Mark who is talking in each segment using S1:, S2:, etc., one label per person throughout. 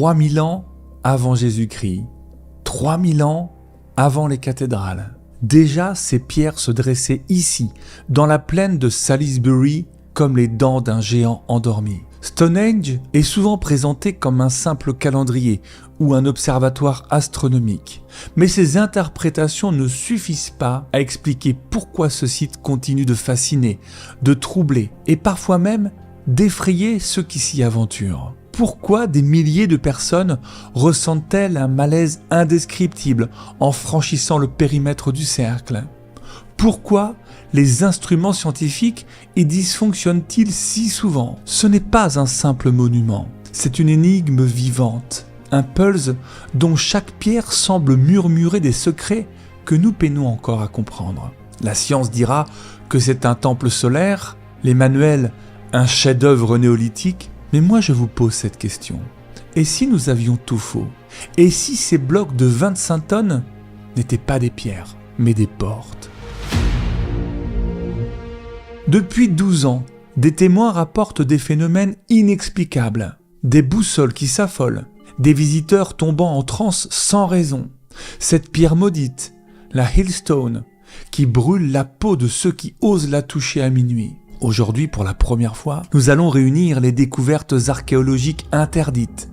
S1: 3000 ans avant Jésus-Christ, 3000 ans avant les cathédrales. Déjà, ces pierres se dressaient ici, dans la plaine de Salisbury, comme les dents d'un géant endormi. Stonehenge est souvent présenté comme un simple calendrier ou un observatoire astronomique. Mais ces interprétations ne suffisent pas à expliquer pourquoi ce site continue de fasciner, de troubler et parfois même d'effrayer ceux qui s'y aventurent. Pourquoi des milliers de personnes ressentent-elles un malaise indescriptible en franchissant le périmètre du cercle ? Pourquoi les instruments scientifiques y dysfonctionnent-ils si souvent ? Ce n'est pas un simple monument, c'est une énigme vivante, un puzzle dont chaque pierre semble murmurer des secrets que nous peinons encore à comprendre. La science dira que c'est un temple solaire, les manuels un chef-d'œuvre néolithique, mais moi je vous pose cette question. Et si nous avions tout faux ? Et si ces blocs de 25 tonnes n'étaient pas des pierres, mais des portes ? Depuis 12 ans, des témoins rapportent des phénomènes inexplicables, des boussoles qui s'affolent, des visiteurs tombant en transe sans raison. Cette pierre maudite, la Hillstone, qui brûle la peau de ceux qui osent la toucher à minuit. Aujourd'hui, pour la première fois, nous allons réunir les découvertes archéologiques interdites,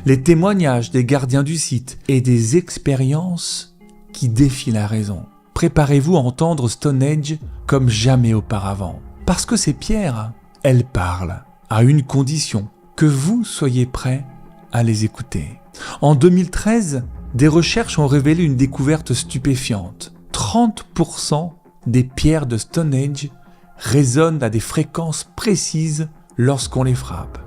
S1: les témoignages des gardiens du site et des expériences qui défient la raison. Préparez-vous à entendre Stonehenge comme jamais auparavant. Parce que ces pierres, elles parlent, à une condition, que vous soyez prêts à les écouter. En 2013, des recherches ont révélé une découverte stupéfiante. 30% des pierres de Stonehenge résonnent à des fréquences précises lorsqu'on les frappe.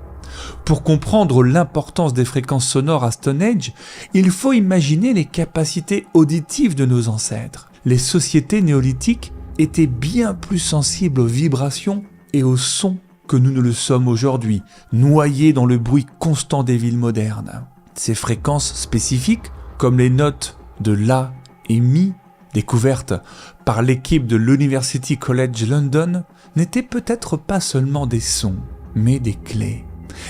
S1: Pour comprendre l'importance des fréquences sonores à Stonehenge, il faut imaginer les capacités auditives de nos ancêtres. Les sociétés néolithiques étaient bien plus sensibles aux vibrations et aux sons que nous ne le sommes aujourd'hui, noyés dans le bruit constant des villes modernes. Ces fréquences spécifiques, comme les notes de La et Mi, découvertes par l'équipe de l'University College London, n'étaient peut-être pas seulement des sons, mais des clés.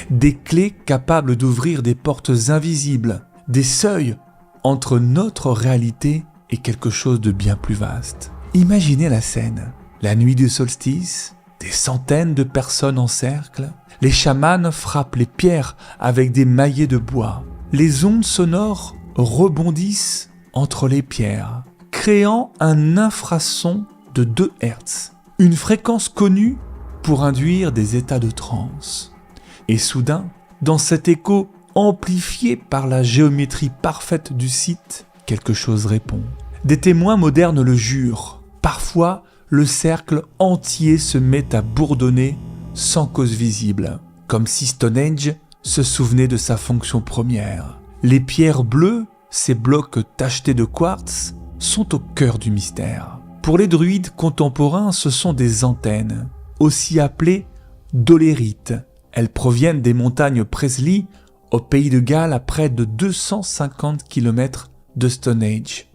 S1: Des clés capables d'ouvrir des portes invisibles, des seuils entre notre réalité et quelque chose de bien plus vaste. Imaginez la scène, la nuit du solstice, des centaines de personnes en cercle, les chamans frappent les pierres avec des maillets de bois, les ondes sonores rebondissent entre les pierres, créant un infrason de 2 Hz, une fréquence connue pour induire des états de transe. Et soudain, dans cet écho amplifié par la géométrie parfaite du site, quelque chose répond. Des témoins modernes le jurent. Parfois, le cercle entier se met à bourdonner sans cause visible, comme si Stonehenge se souvenait de sa fonction première. Les pierres bleues, ces blocs tachetés de quartz, sont au cœur du mystère. Pour les druides contemporains, ce sont des antennes, aussi appelées dolérites. Elles proviennent des montagnes Presley, au pays de Galles, à près de 250 km de Stonehenge.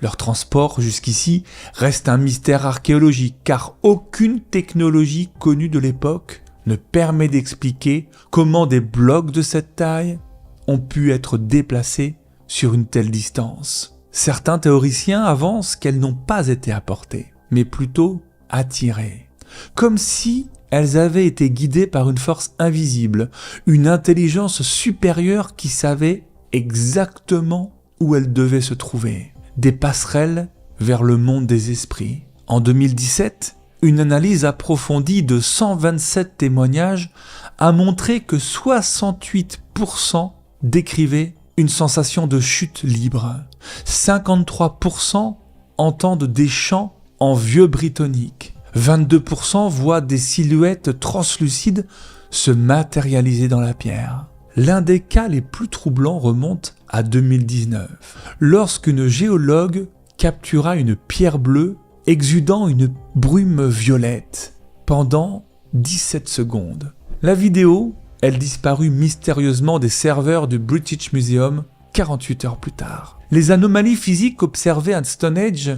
S1: Leur transport jusqu'ici reste un mystère archéologique, car aucune technologie connue de l'époque ne permet d'expliquer comment des blocs de cette taille ont pu être déplacés sur une telle distance. Certains théoriciens avancent qu'elles n'ont pas été apportées, mais plutôt attirées, comme si elles avaient été guidées par une force invisible, une intelligence supérieure qui savait exactement où elles devaient se trouver. Des passerelles vers le monde des esprits. En 2017, une analyse approfondie de 127 témoignages a montré que 68% décrivaient une sensation de chute libre. 53% entendent des chants en vieux brittonique. 22% voient des silhouettes translucides se matérialiser dans la pierre. L'un des cas les plus troublants remonte à 2019, lorsqu'une géologue captura une pierre bleue exudant une brume violette pendant 17 secondes. La vidéo, elle disparut mystérieusement des serveurs du British Museum 48 heures plus tard. Les anomalies physiques observées à Stonehenge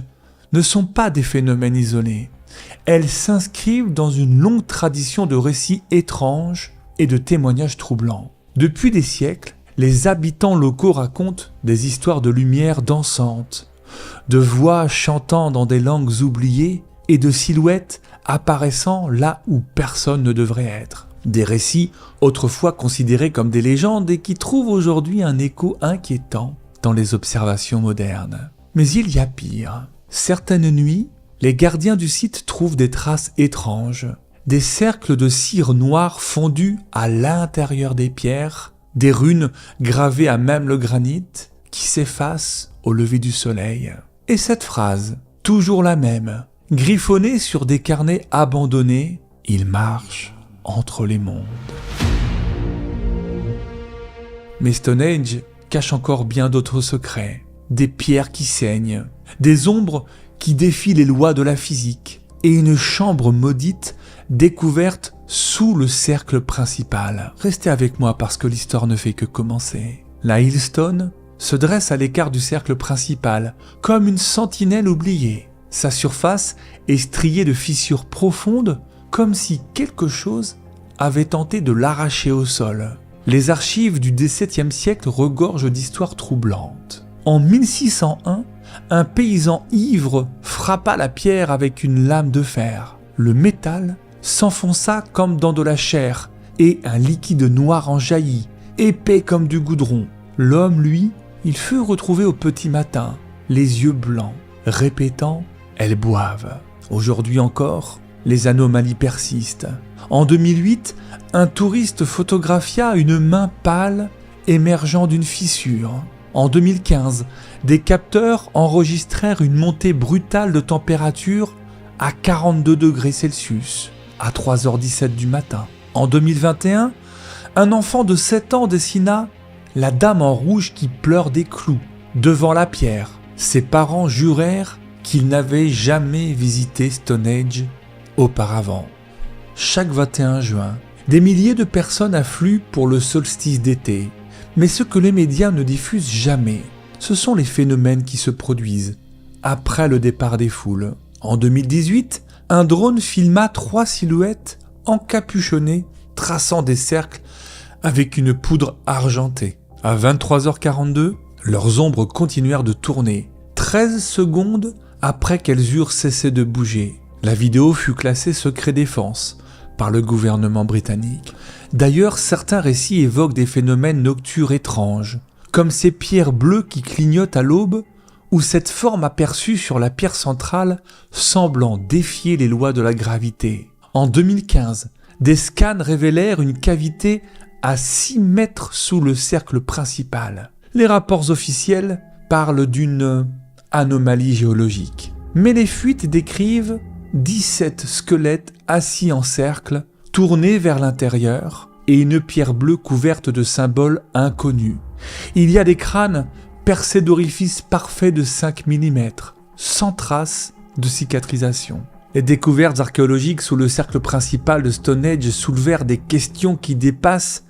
S1: ne sont pas des phénomènes isolés. Elles s'inscrivent dans une longue tradition de récits étranges et de témoignages troublants. Depuis des siècles, les habitants locaux racontent des histoires de lumière dansantes, de voix chantant dans des langues oubliées et de silhouettes apparaissant là où personne ne devrait être. Des récits autrefois considérés comme des légendes et qui trouvent aujourd'hui un écho inquiétant dans les observations modernes. Mais il y a pire. Certaines nuits, les gardiens du site trouvent des traces étranges, des cercles de cire noire fondus à l'intérieur des pierres, des runes gravées à même le granit qui s'effacent au lever du soleil. Et cette phrase, toujours la même, griffonnée sur des carnets abandonnés, il marche entre les mondes. Mais Stonehenge cache encore bien d'autres secrets, des pierres qui saignent, des ombres qui défient les lois de la physique, et une chambre maudite découverte sous le cercle principal. Restez avec moi parce que l'histoire ne fait que commencer. La Hillstone se dresse à l'écart du cercle principal, comme une sentinelle oubliée. Sa surface est striée de fissures profondes, comme si quelque chose avait tenté de l'arracher au sol. Les archives du XVIIe siècle regorgent d'histoires troublantes. En 1601, un paysan ivre frappa la pierre avec une lame de fer. Le métal s'enfonça comme dans de la chair et un liquide noir en jaillit, épais comme du goudron. L'homme, lui, il fut retrouvé au petit matin, les yeux blancs, répétant « Elles boivent ». Aujourd'hui encore, les anomalies persistent. En 2008, un touriste photographia une main pâle émergeant d'une fissure. En 2015, des capteurs enregistrèrent une montée brutale de température à 42 degrés Celsius à 3h17 du matin. En 2021, un enfant de 7 ans dessina la dame en rouge qui pleure des clous devant la pierre. Ses parents jurèrent qu'ils n'avaient jamais visité Stonehenge auparavant. Chaque 21 juin, des milliers de personnes affluent pour le solstice d'été. Mais ce que les médias ne diffusent jamais, ce sont les phénomènes qui se produisent après le départ des foules. En 2018, un drone filma 3 silhouettes encapuchonnées traçant des cercles avec une poudre argentée. À 23h42, leurs ombres continuèrent de tourner, 13 secondes après qu'elles eurent cessé de bouger. La vidéo fut classée secret défense par le gouvernement britannique. D'ailleurs, certains récits évoquent des phénomènes nocturnes étranges, comme ces pierres bleues qui clignotent à l'aube, ou cette forme aperçue sur la pierre centrale semblant défier les lois de la gravité. En 2015, des scans révélèrent une cavité à 6 mètres sous le cercle principal. Les rapports officiels parlent d'une anomalie géologique. Mais les fuites décrivent 17 squelettes assis en cercle, tournés vers l'intérieur, et une pierre bleue couverte de symboles inconnus. Il y a des crânes percés d'orifices parfaits de 5 mm, sans trace de cicatrisation. Les découvertes archéologiques sous le cercle principal de Stonehenge soulevèrent des questions qui dépassent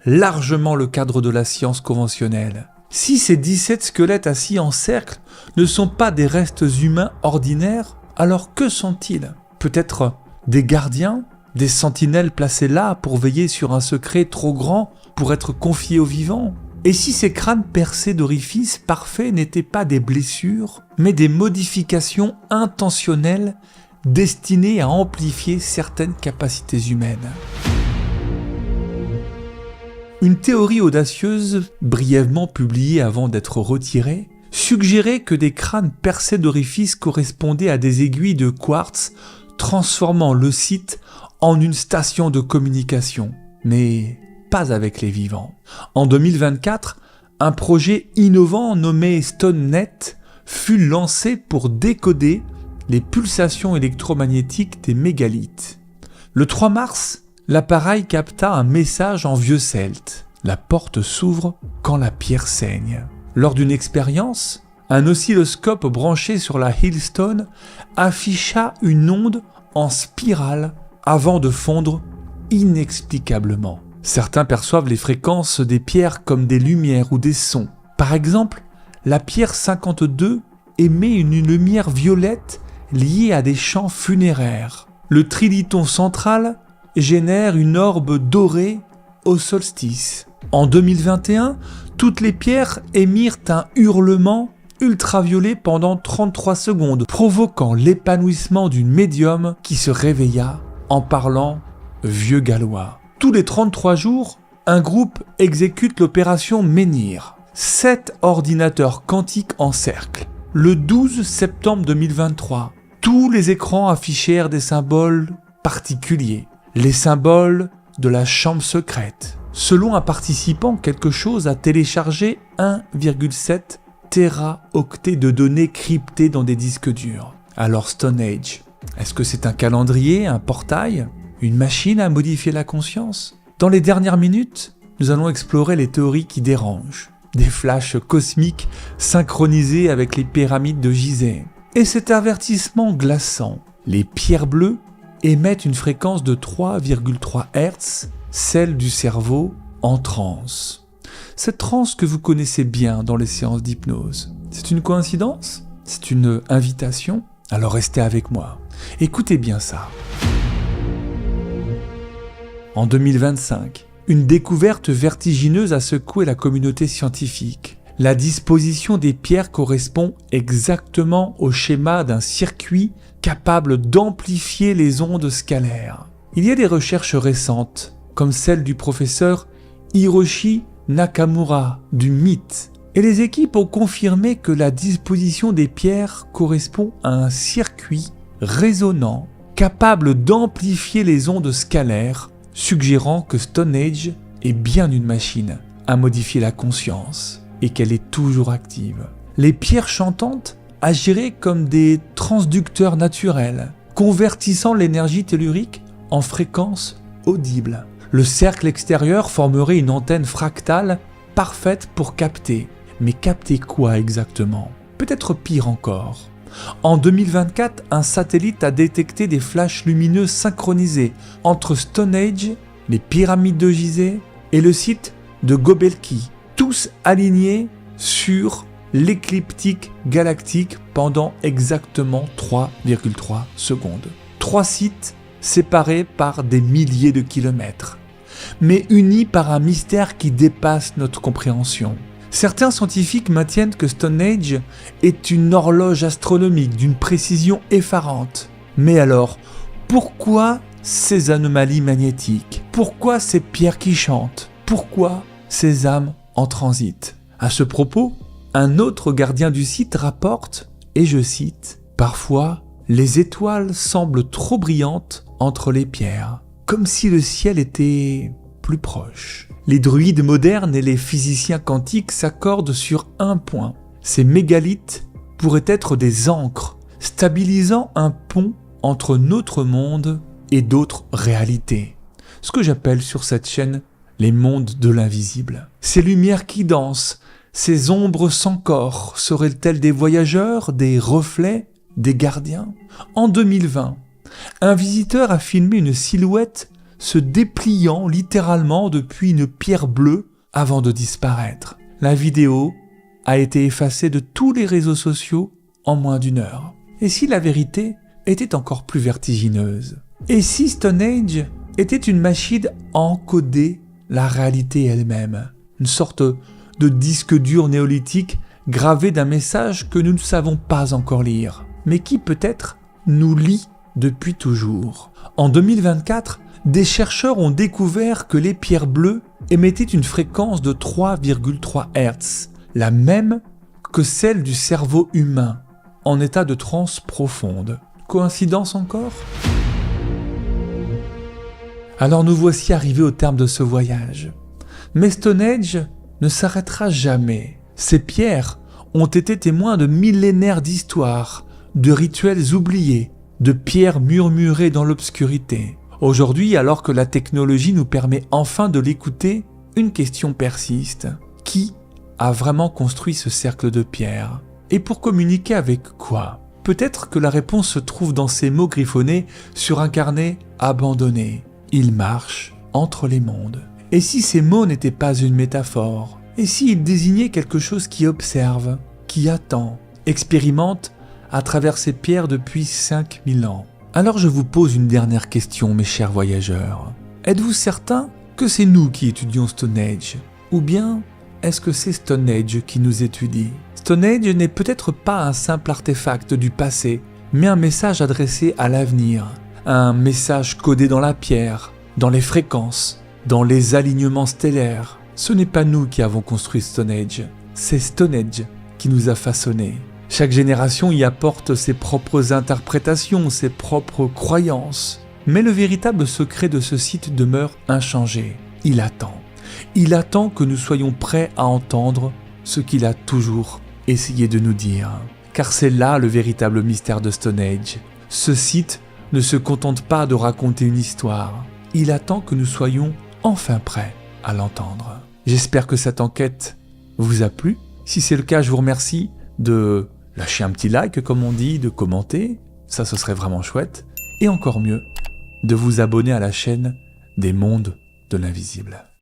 S1: largement le cadre de la science conventionnelle. Si ces 17 squelettes assis en cercle ne sont pas des restes humains ordinaires, alors que sont-ils ? Peut-être des gardiens, des sentinelles placés là pour veiller sur un secret trop grand pour être confié aux vivants ? Et si ces crânes percés d'orifices parfaits n'étaient pas des blessures, mais des modifications intentionnelles destinées à amplifier certaines capacités humaines ? Une théorie audacieuse, brièvement publiée avant d'être retirée, suggérait que des crânes percés d'orifices correspondaient à des aiguilles de quartz, transformant le site en une station de communication. Mais pas avec les vivants. En 2024, un projet innovant nommé StoneNet fut lancé pour décoder les pulsations électromagnétiques des mégalithes. Le 3 mars, l'appareil capta un message en vieux celte. La porte s'ouvre quand la pierre saigne. Lors d'une expérience, un oscilloscope branché sur la Hillstone afficha une onde en spirale avant de fondre inexplicablement. Certains perçoivent les fréquences des pierres comme des lumières ou des sons. Par exemple, la pierre 52 émet une lumière violette liée à des chants funéraires. Le trilithon central génère une orbe dorée au solstice. En 2021, toutes les pierres émirent un hurlement ultraviolet pendant 33 secondes, provoquant l'épanouissement d'une médium qui se réveilla en parlant vieux gallois. Tous les 33 jours, un groupe exécute l'opération Menhir. 7 ordinateurs quantiques en cercle. Le 12 septembre 2023, tous les écrans affichèrent des symboles particuliers. Les symboles de la chambre secrète. Selon un participant, quelque chose a téléchargé 1,7 téraoctets de données cryptées dans des disques durs. Alors Stone Age, est-ce que c'est un calendrier, un portail, une machine à modifier la conscience ? Dans les dernières minutes, nous allons explorer les théories qui dérangent. Des flashs cosmiques synchronisés avec les pyramides de Gizeh. Et cet avertissement glaçant, les pierres bleues émettent une fréquence de 3,3 Hz, celle du cerveau en transe. Cette transe que vous connaissez bien dans les séances d'hypnose. C'est une coïncidence ? C'est une invitation ? Alors restez avec moi. Écoutez bien ça. En 2025, une découverte vertigineuse a secoué la communauté scientifique. La disposition des pierres correspond exactement au schéma d'un circuit capable d'amplifier les ondes scalaires. Il y a des recherches récentes, comme celle du professeur Hiroshi Nakamura du MIT, et les équipes ont confirmé que la disposition des pierres correspond à un circuit résonnant capable d'amplifier les ondes scalaires, suggérant que Stone Age est bien une machine à modifier la conscience et qu'elle est toujours active. Les pierres chantantes agiraient comme des transducteurs naturels, convertissant l'énergie tellurique en fréquences audibles. Le cercle extérieur formerait une antenne fractale parfaite pour capter. Mais capter quoi exactement ? Peut-être pire encore. En 2024, un satellite a détecté des flashs lumineux synchronisés entre Stone Age, les pyramides de Gizeh et le site de Göbekli, tous alignés sur l'écliptique galactique pendant exactement 3,3 secondes. 3 sites séparés par des milliers de kilomètres, mais unis par un mystère qui dépasse notre compréhension. Certains scientifiques maintiennent que Stone Age est une horloge astronomique d'une précision effarante. Mais alors, pourquoi ces anomalies magnétiques ? Pourquoi ces pierres qui chantent ? Pourquoi ces âmes en transit ? À ce propos, un autre gardien du site rapporte, et je cite, « Parfois, les étoiles semblent trop brillantes entre les pierres, comme si le ciel était plus proche. » Les druides modernes et les physiciens quantiques s'accordent sur un point. Ces mégalithes pourraient être des ancres, stabilisant un pont entre notre monde et d'autres réalités. Ce que j'appelle sur cette chaîne les mondes de l'invisible. Ces lumières qui dansent, ces ombres sans corps, seraient-elles des voyageurs, des reflets, des gardiens ? En 2020, un visiteur a filmé une silhouette se dépliant littéralement depuis une pierre bleue avant de disparaître. La vidéo a été effacée de tous les réseaux sociaux en moins d'1 heure. Et si la vérité était encore plus vertigineuse ? Et si Stone Age était une machine à encoder la réalité elle-même ? Une sorte de disque dur néolithique gravé d'un message que nous ne savons pas encore lire, mais qui peut-être nous lie depuis toujours. En 2024, des chercheurs ont découvert que les pierres bleues émettaient une fréquence de 3,3 Hz, la même que celle du cerveau humain, en état de transe profonde. Coïncidence encore ? Alors nous voici arrivés au terme de ce voyage. Mais Stone Age ne s'arrêtera jamais. Ces pierres ont été témoins de millénaires d'histoires, de rituels oubliés, de pierres murmurées dans l'obscurité. Aujourd'hui, alors que la technologie nous permet enfin de l'écouter, une question persiste. Qui a vraiment construit ce cercle de pierre ? Et pour communiquer avec quoi ? Peut-être que la réponse se trouve dans ces mots griffonnés sur un carnet abandonné. Il marche entre les mondes. Et si ces mots n'étaient pas une métaphore ? Et s'ils désignaient quelque chose qui observe, qui attend, expérimente à travers ces pierres depuis 5000 ans ? Alors je vous pose une dernière question, mes chers voyageurs. Êtes-vous certains que c'est nous qui étudions Stone Age ? Ou bien est-ce que c'est Stone Age qui nous étudie? Stone Age n'est peut-être pas un simple artefact du passé, mais un message adressé à l'avenir. Un message codé dans la pierre, dans les fréquences, dans les alignements stellaires. Ce n'est pas nous qui avons construit Stone Age, c'est Stone Age qui nous a façonnés. Chaque génération y apporte ses propres interprétations, ses propres croyances. Mais le véritable secret de ce site demeure inchangé. Il attend. Il attend que nous soyons prêts à entendre ce qu'il a toujours essayé de nous dire. Car c'est là le véritable mystère de Stone Age. Ce site ne se contente pas de raconter une histoire. Il attend que nous soyons enfin prêts à l'entendre. J'espère que cette enquête vous a plu. Si c'est le cas, je vous remercie de lâcher un petit like, comme on dit, de commenter. Ça, ce serait vraiment chouette. Et encore mieux, de vous abonner à la chaîne des mondes de l'invisible.